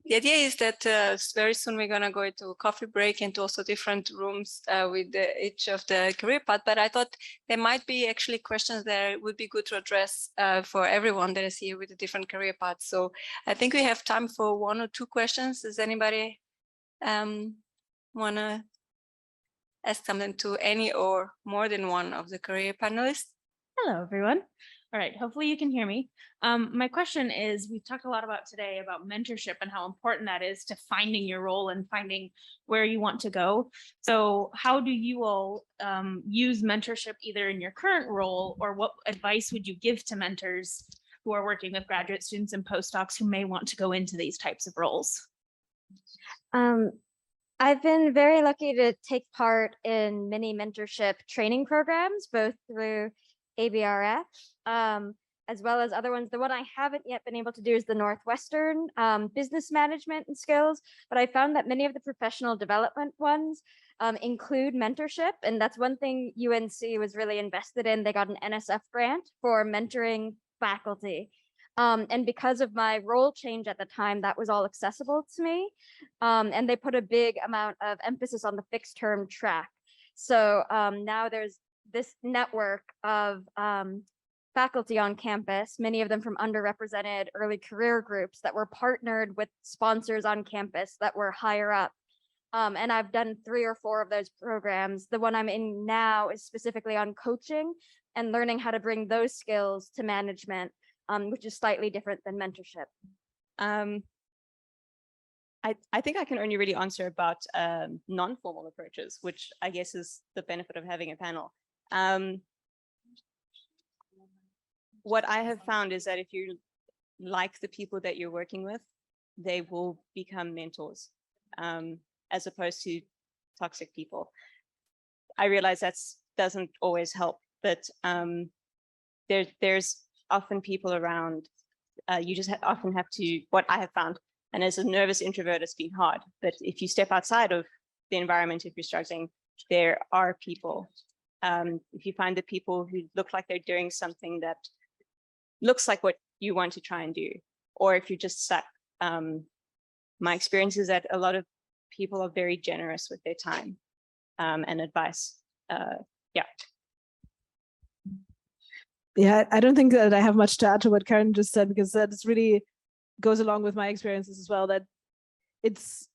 The idea is that very soon we're going to go into a coffee break and also different rooms with each of the career path. But I thought there might be actually questions that would be good to address for everyone that is here with a different career path. So I think we have time for 1 or 2 questions. Does anybody want to ask something to any or more than one of the career panelists? Hello, everyone. All right, hopefully you can hear me. My question is, we've talked a lot about today about mentorship and how important that is to finding your role and finding where you want to go. So how do you all use mentorship either in your current role, or what advice would you give to mentors who are working with graduate students and postdocs who may want to go into these types of roles? I've been very lucky to take part in many mentorship training programs, both through ABRF, as well as other ones. The one I haven't yet been able to do is the Northwestern business management and skills, but I found that many of the professional development ones include mentorship, and that's one thing UNC was really invested in. They got an NSF grant for mentoring faculty. And because of my role change at the time, that was all accessible to me. And they put a big amount of emphasis on the fixed term track. So now there's this network of faculty on campus, many of them from underrepresented early career groups that were partnered with sponsors on campus that were higher up. And I've done 3 or 4 of those programs. The one I'm in now is specifically on coaching and learning how to bring those skills to management, which is slightly different than mentorship. I think I can only really answer about non-formal approaches, which I guess is the benefit of having a panel. What I have found is that if you like the people that you're working with, they will become mentors, as opposed to toxic people. I realize that doesn't always help, but there's often people around. You just often have to, what I have found, and as a nervous introvert, it's been hard, but if you step outside of the environment, if you're struggling, there are people. If you find the people who look like they're doing something that looks like what you want to try and do, or if you're just stuck, my experience is that a lot of people are very generous with their time and advice. Yeah, I don't think that I have much to add to what Karen just said, because that really goes along with my experiences as well, that it's,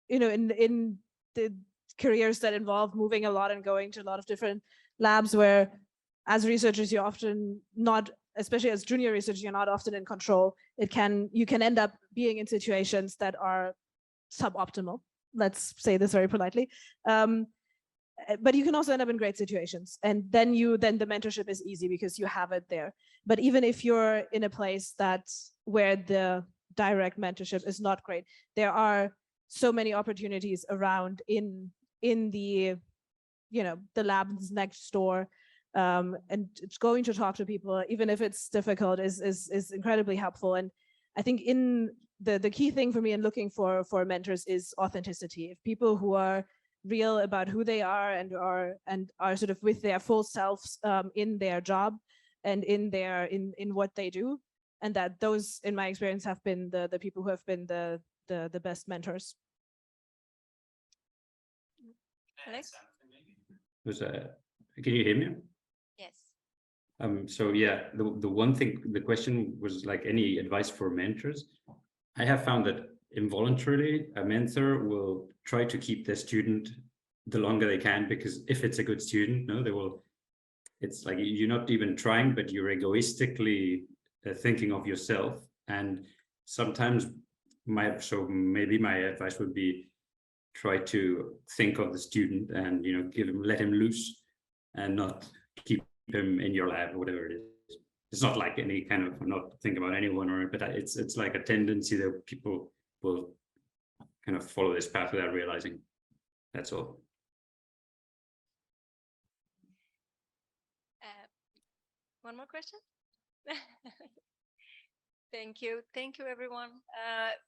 you know, in the careers that involve moving a lot and going to a lot of different labs, where as researchers, you're often not, especially as junior researchers, you're not often in control. You can end up being in situations that are suboptimal. Let's say this very politely. But you can also end up in great situations, and then the mentorship is easy because you have it there. But even if you're in a place where the direct mentorship is not great, there are so many opportunities around in the, you know, the labs next door, and going to talk to people, even if it's difficult, is incredibly helpful. And I think in the key thing for me in looking for mentors is authenticity. If people who are real about who they are and are sort of with their full selves in their job and in what they do, and that those, in my experience, have been the people who have been the best mentors. Alex? Can you hear me? Yes. So yeah, the one thing, the question was like, any advice for mentors? I have found that involuntarily a mentor will try to keep their student the longer they can, because if it's a good student, no, they will. It's like you're not even trying, but you're egoistically thinking of yourself. And sometimes maybe my advice would be, try to think of the student and, you know, let him loose and not keep him in your lab or whatever it is. It's not like any kind of, I'm not thinking about anyone, but it's like a tendency that people will kind of follow this path without realizing. That's all. One more question? Thank you, everyone.